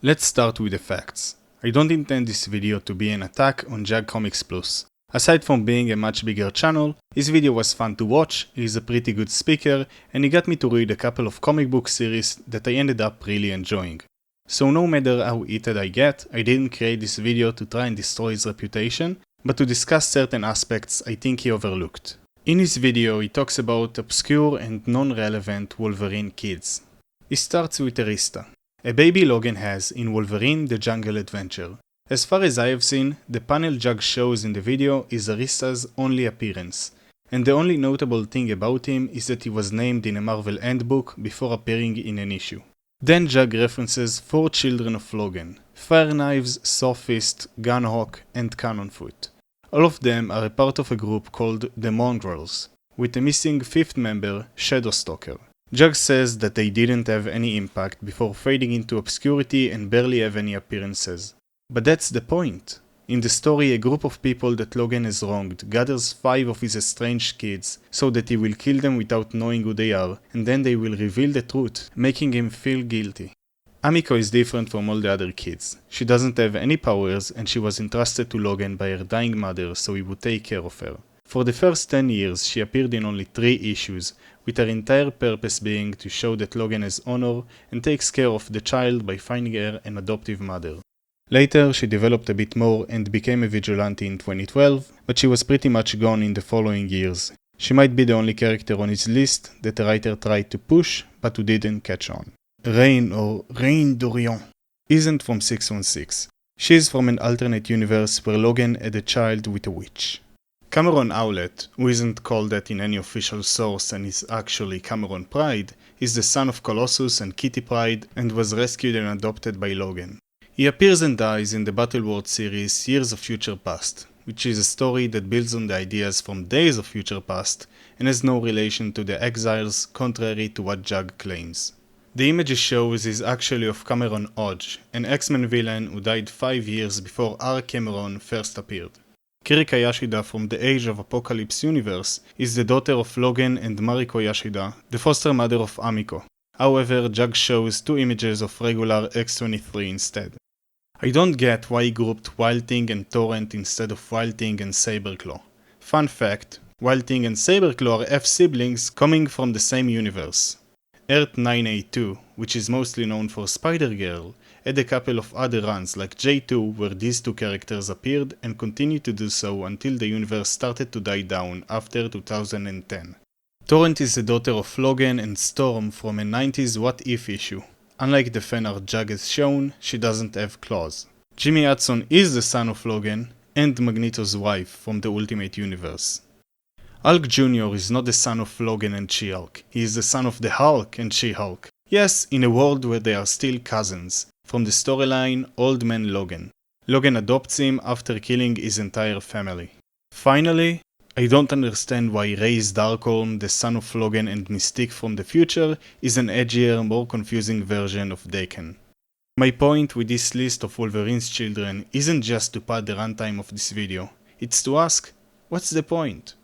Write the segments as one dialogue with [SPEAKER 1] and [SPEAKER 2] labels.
[SPEAKER 1] Let's start with the facts. I don't intend this video to be an attack on Jag Comics Plus. Aside from being a much bigger channel, his video was fun to watch, he's a pretty good speaker, and he got me to read a couple of comic book series that I ended up really enjoying. So no matter how heated I get, I didn't create this video to try and destroy his reputation, but to discuss certain aspects I think he overlooked. In his video he talks about obscure and non-relevant Wolverine kids. He starts with Arista, a baby Logan has in Wolverine The Jungle Adventure. As far as I have seen, the panel Jag shows in the video is Arista's only appearance, and the only notable thing about him is that he was named in a Marvel handbook before appearing in an issue. Then Jag references 4 children of Logan: Fire Knives, Sophist, Gunhawk, and Cannonfoot. All of them are a part of a group called the Mongrels, with a missing 5th member, Shadowstalker. Jag says that they didn't have any impact before fading into obscurity and barely have any appearances. But that's the point. In the story, a group of people that Logan has wronged gathers 5 of his estranged kids so that he will kill them without knowing who they are, and then they will reveal the truth, making him feel guilty. Amiko is different from all the other kids. She doesn't have any powers and she was entrusted to Logan by her dying mother so he would take care of her. For the first 10 years, she appeared in only 3 issues, with her entire purpose being to show that Logan has honor and takes care of the child by finding her an adoptive mother. Later, she developed a bit more and became a vigilante in 2012, but she was pretty much gone in the following years. She might be the only character on his list that the writer tried to push, but who didn't catch on. Rain, or Rain Dorian, isn't from 616. She is from an alternate universe where Logan had a child with a witch. Cameron Owlett, who isn't called that in any official source and is actually Cameron Pride, is the son of Colossus and Kitty Pryde and was rescued and adopted by Logan. He appears and dies in the Battleworld series Years of Future Past, which is a story that builds on the ideas from Days of Future Past and has no relation to the Exiles, contrary to what Jag claims. The image he shows is actually of Cameron Hodge, an X-Men villain who died 5 years before R. Cameron first appeared. Kirika Yashida from the Age of Apocalypse universe is the daughter of Logan and Mariko Yashida, the foster mother of Amiko. However, Jag shows 2 images of regular X-23 instead. I don't get why he grouped Wild Thing and Torrent instead of Wild Thing and Saberclaw. Fun fact, Wild Thing and Saberclaw are F-siblings coming from the same universe. Earth 982, which is mostly known for Spider-Girl, had a couple of other runs like J2 where these 2 characters appeared and continued to do so until the universe started to die down after 2010. Torrent is the daughter of Logan and Storm from a 90s What If issue. Unlike the fan art Jag has shown, she doesn't have claws. Jimmy Hudson is the son of Logan and Magneto's wife from the Ultimate Universe. Hulk Jr. is not the son of Logan and She-Hulk, he is the son of the Hulk and She-Hulk. Yes, in a world where they are still cousins, from the storyline Old Man Logan. Logan adopts him after killing his entire family. Finally, I don't understand why Reyes Darkholm, the son of Logan and Mystique from the future, is an edgier, more confusing version of Daken. My point with this list of Wolverine's children isn't just to pad the runtime of this video, it's to ask, what's the point?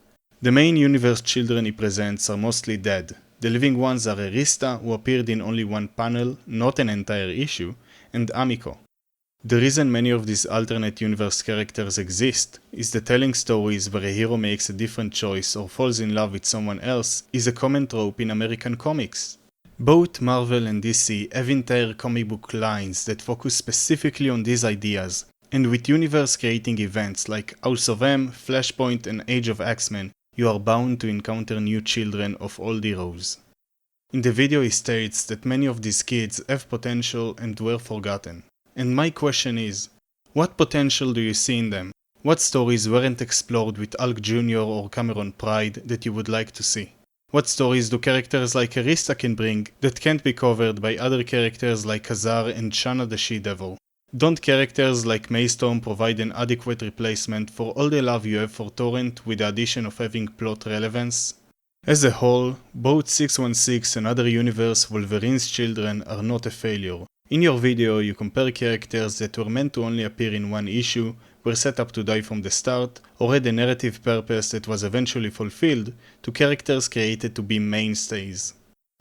[SPEAKER 1] The main universe children he presents are mostly dead. The living ones are Arista, who appeared in only 1 panel, not an entire issue, and Amiko. The reason many of these alternate universe characters exist is that telling stories where a hero makes a different choice or falls in love with someone else is a common trope in American comics. Both Marvel and DC have entire comic book lines that focus specifically on these ideas, and with universe creating events like House of M, Flashpoint and Age of X-Men, you are bound to encounter new children of old heroes. In the video he states that many of these kids have potential and were forgotten. And my question is, what potential do you see in them? What stories weren't explored with Hulk Jr. or Cameron Pride that you would like to see? What stories do characters like Arista can bring that can't be covered by other characters like Khazar and Shanna the She-Devil? Don't characters like Maystorm provide an adequate replacement for all the love you have for Torrent with the addition of having plot relevance? As a whole, both 616 and other universe Wolverine's children are not a failure. In your video, you compare characters that were meant to only appear in 1 issue, were set up to die from the start, or had a narrative purpose that was eventually fulfilled, to characters created to be mainstays.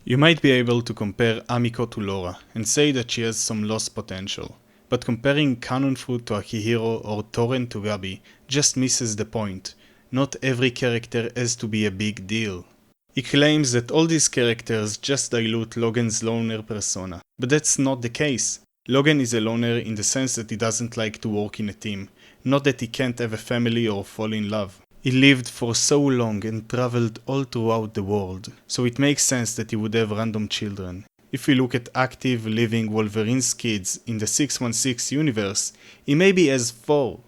[SPEAKER 1] You might be able to compare Amiko to Laura and say that she has some lost potential, but comparing Canon Fruit to Akihiro or Toren to Gabi just misses the point. Not every character has to be a big deal. He claims that all these characters just dilute Logan's loner persona, but that's not the case. Logan is a loner in the sense that he doesn't like to work in a team, not that he can't have a family or fall in love. He lived for so long and traveled all throughout the world, so it makes sense that he would have random children. If we look at active, living Wolverine's kids in the 616 universe, he maybe has 4.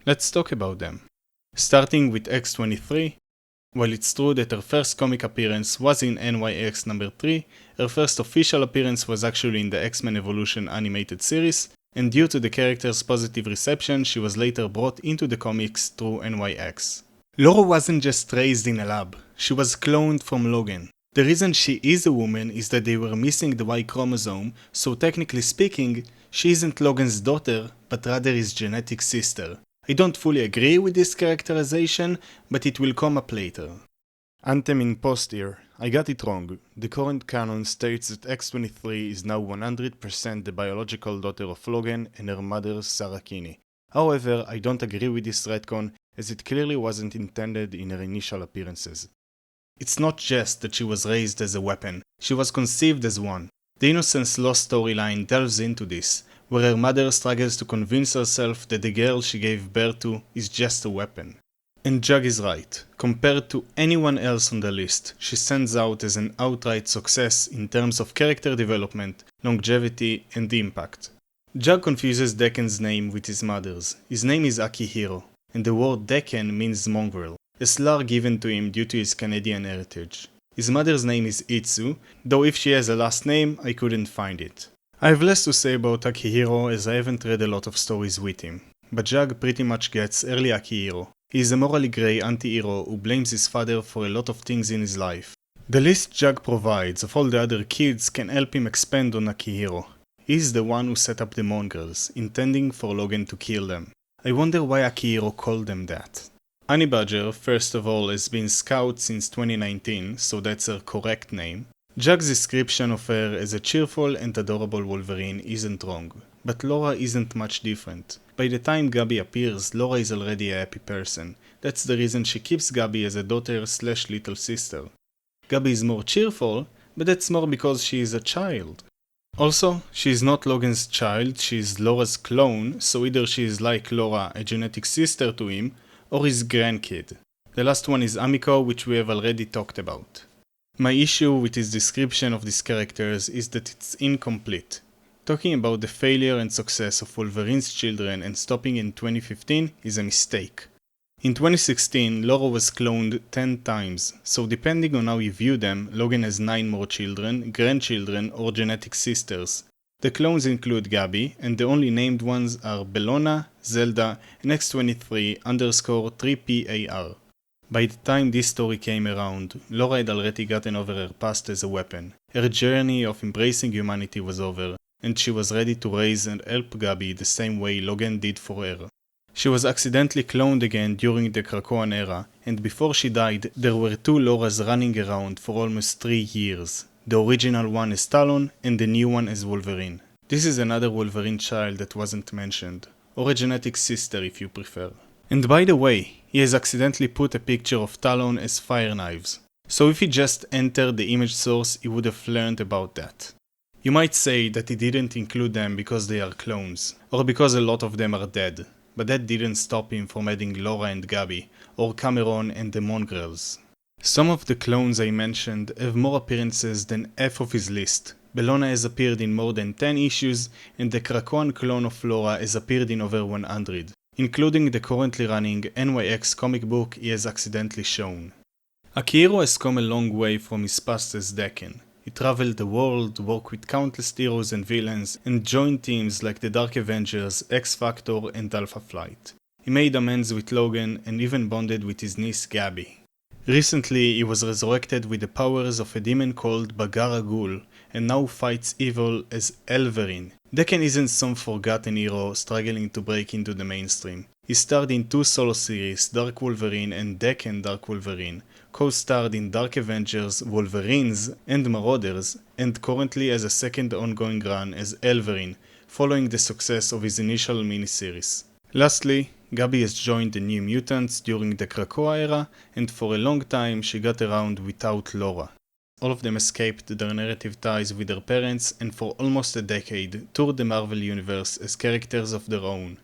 [SPEAKER 1] Let's talk about them. Starting with X-23, while it's true that her first comic appearance was in NYX number 3, her first official appearance was actually in the X-Men Evolution animated series, and due to the character's positive reception, she was later brought into the comics through NYX. Laura wasn't just raised in a lab, she was cloned from Logan. The reason she is a woman is that they were missing the Y chromosome, so technically speaking, she isn't Logan's daughter, but rather his genetic sister. I don't fully agree with this characterization, but it will come up later. Anthem in post here. I got it wrong. The current canon states that X-23 is now 100% the biological daughter of Logan and her mother Sarah Kinney. However, I don't agree with this retcon, as it clearly wasn't intended in her initial appearances. It's not just that she was raised as a weapon, she was conceived as one. The Innocence Lost storyline delves into this, where her mother struggles to convince herself that the girl she gave birth to is just a weapon. And Jug is right. Compared to anyone else on the list, she stands out as an outright success in terms of character development, longevity, and impact. Jug confuses Deccan's name with his mother's. His name is Akihiro, and the word Deccan means mongrel, a slur given to him due to his Canadian heritage. His mother's name is Itsu, though if she has a last name, I couldn't find it. I have less to say about Akihiro as I haven't read a lot of stories with him, but Jug pretty much gets early Akihiro. He is a morally grey anti-hero who blames his father for a lot of things in his life. The list Jug provides of all the other kids can help him expand on Akihiro. He is the one who set up the mongrels, intending for Logan to kill them. I wonder why Akihiro called them that. Honey Badger, first of all, has been Scout since 2019, so that's her correct name. Jug's description of her as a cheerful and adorable Wolverine isn't wrong, but Laura isn't much different. By the time Gabi appears, Laura is already a happy person. That's the reason she keeps Gabi as a daughter/little sister. Gabi is more cheerful, but that's more because she is a child. Also, she is not Logan's child, she is Laura's clone, so either she is like Laura, a genetic sister to him, or his grandkid. The last one is Amiko, which we have already talked about. My issue with his description of these characters is that it's incomplete. Talking about the failure and success of Wolverine's children and stopping in 2015 is a mistake. In 2016, Laura was cloned 10 times, so depending on how you view them, Logan has 9 more children, grandchildren, or genetic sisters. The clones include Gabi, and the only named ones are Bellona, Zelda, and X23_3PAR. By the time this story came around, Laura had already gotten over her past as a weapon. Her journey of embracing humanity was over, and she was ready to raise and help Gabi the same way Logan did for her. She was accidentally cloned again during the Krakoan era, and before she died, there were 2 Lauras running around for almost 3 years. The original one as Talon, and the new one as Wolverine. This is another Wolverine child that wasn't mentioned, or a genetic sister if you prefer. And by the way, he has accidentally put a picture of Talon as fire knives. So if he just entered the image source, he would have learned about that. You might say that he didn't include them because they are clones, or because a lot of them are dead, but that didn't stop him from adding Laura and Gabi, or Cameron and the mongrels. Some of the clones I mentioned have more appearances than half of his list. Bellona has appeared in more than 10 issues, and the Krakoan clone of Laura has appeared in over 100. Including the currently running NYX comic book he has accidentally shown. Akihiro has come a long way from his past as Deccan. He traveled the world, worked with countless heroes and villains, and joined teams like the Dark Avengers, X-Factor, and Alpha Flight. He made amends with Logan and even bonded with his niece Gabi. Recently, he was resurrected with the powers of a demon called Bagara Ghul, and now fights evil as Wolverine. Deccan isn't some forgotten hero struggling to break into the mainstream. He starred in 2 solo series, Dark Wolverine and Deccan Dark Wolverine, co-starred in Dark Avengers, Wolverines, and Marauders, and currently has a second ongoing run as Wolverine, following the success of his initial miniseries. Lastly, Gabi has joined the New Mutants during the Krakoa era, and for a long time she got around without Laura. All of them escaped their narrative ties with their parents and for almost a decade toured the Marvel Universe as characters of their own.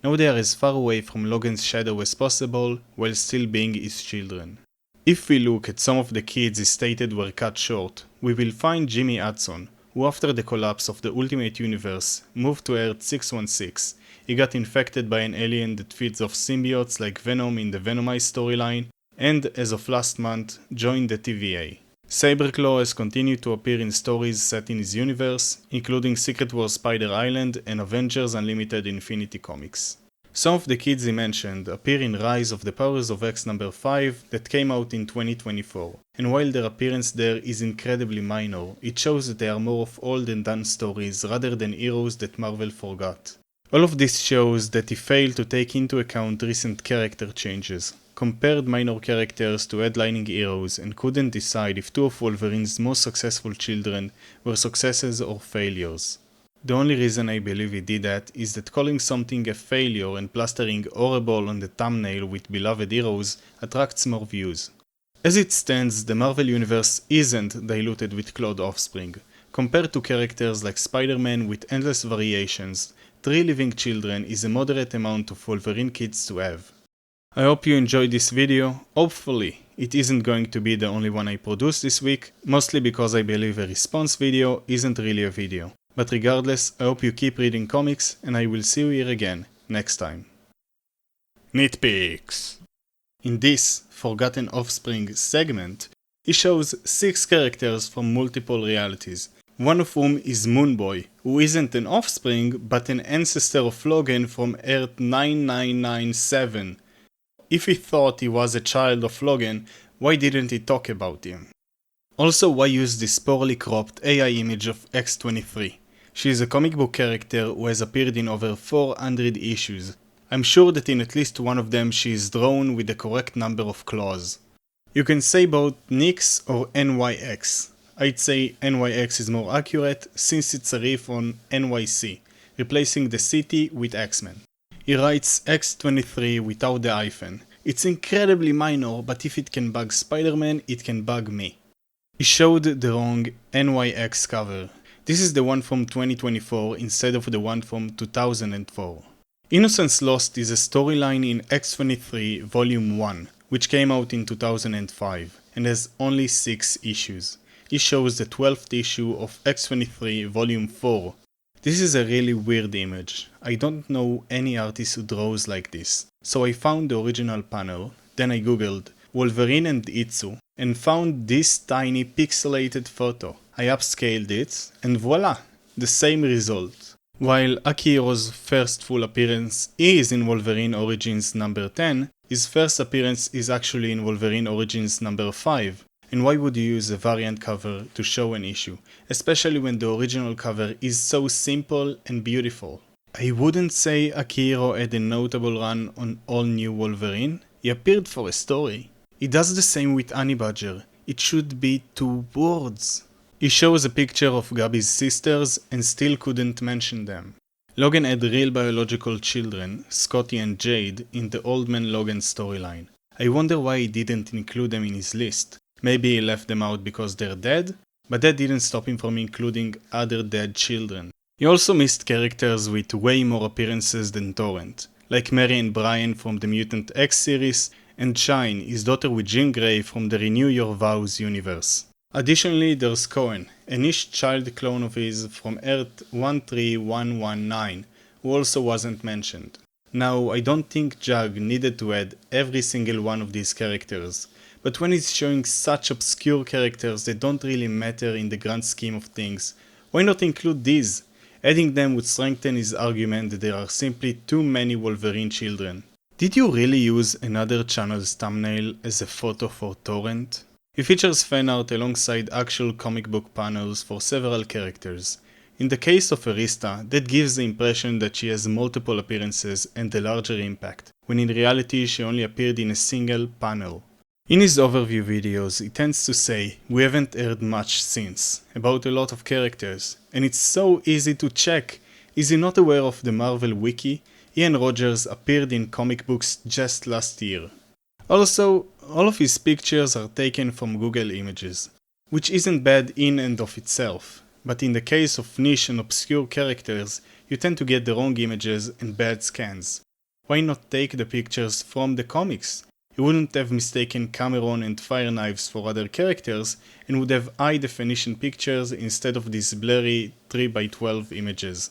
[SPEAKER 1] Now they are as far away from Logan's shadow as possible, while still being his children. If we look at some of the kids he stated were cut short, we will find Jimmy Hudson, who after the collapse of the Ultimate Universe moved to Earth 616. He got infected by an alien that feeds off symbiotes like Venom in the Venomized storyline, and as of last month, joined the TVA. Cyberclaw has continued to appear in stories set in his universe, including Secret Wars Spider Island and Avengers Unlimited Infinity Comics. Some of the kids he mentioned appear in Rise of the Powers of X number 5 that came out in 2024, and while their appearance there is incredibly minor, it shows that they are more of old and done stories rather than heroes that Marvel forgot. All of this shows that he failed to take into account recent character changes, compared minor characters to headlining heroes, and couldn't decide if two of Wolverine's most successful children were successes or failures. The only reason I believe he did that is that calling something a failure and plastering horrible on the thumbnail with beloved heroes attracts more views. As it stands, the Marvel Universe isn't diluted with Claude offspring. Compared to characters like Spider-Man with endless variations, 3 living children is a moderate amount of Wolverine kids to have. I hope you enjoyed this video. Hopefully, it isn't going to be the only one I produce this week, mostly because I believe a response video isn't really a video. But regardless, I hope you keep reading comics, and I will see you here again next time. Nitpicks. In this Forgotten Offspring segment, he shows 6 characters from multiple realities, one of whom is Moonboy, who isn't an offspring but an ancestor of Logan from Earth 9997. If he thought he was a child of Logan, why didn't he talk about him? Also, why use this poorly cropped AI image of X-23? She is a comic book character who has appeared in over 400 issues. I'm sure that in at least one of them she is drawn with the correct number of claws. You can say both NYX or NYX. I'd say NYX is more accurate since it's a riff on NYC, replacing the city with X-Men. He writes X-23 without the hyphen. It's incredibly minor, but if it can bug Spider-Man, it can bug me. He showed the wrong NYX cover. This is the one from 2024 instead of the one from 2004. Innocence Lost is a storyline in X-23 Volume 1, which came out in 2005, and has only 6 issues. He shows the 12th issue of X-23 Volume 4. This is a really weird image. I don't know any artist who draws like this. So I found the original panel, then I googled Wolverine and Itsu, and found this tiny pixelated photo. I upscaled it, and voila! The same result. While Akihiro's first full appearance is in Wolverine Origins number 10, his first appearance is actually in Wolverine Origins number 5. And why would you use a variant cover to show an issue, especially when the original cover is so simple and beautiful? I wouldn't say Akihiro had a notable run on All New Wolverine. He appeared for a story. He does the same with Honey Badger. It should be 2 words. He shows a picture of Gabi's sisters and still couldn't mention them. Logan had real biological children, Scotty and Jade, in the Old Man Logan storyline. I wonder why he didn't include them in his list. Maybe he left them out because they're dead, but that didn't stop him from including other dead children. He also missed characters with way more appearances than Torrent, like Mary and Brian from the Mutant X series, and Shine, his daughter with Jean Grey from the Renew Your Vows universe. Additionally, there's Cohen, a niche child clone of his from Earth 13119, who also wasn't mentioned. Now, I don't think Jag needed to add every single one of these characters, but when he's showing such obscure characters that don't really matter in the grand scheme of things, why not include these? Adding them would strengthen his argument that there are simply too many Wolverine children. Did you really use another channel's thumbnail as a photo for Torrent? It features fan art alongside actual comic book panels for several characters. In the case of Arista, that gives the impression that she has multiple appearances and a larger impact, when in reality she only appeared in a single panel. In his overview videos, he tends to say, "We haven't heard much since," about a lot of characters, and it's so easy to check. Is he not aware of the Marvel wiki? Ian Rogers appeared in comic books just last year. Also, all of his pictures are taken from Google Images, which isn't bad in and of itself, but in the case of niche and obscure characters, you tend to get the wrong images and bad scans. Why not take the pictures from the comics? You wouldn't have mistaken Cameron and Fire Knives for other characters and would have high definition pictures instead of these blurry 3x12 images.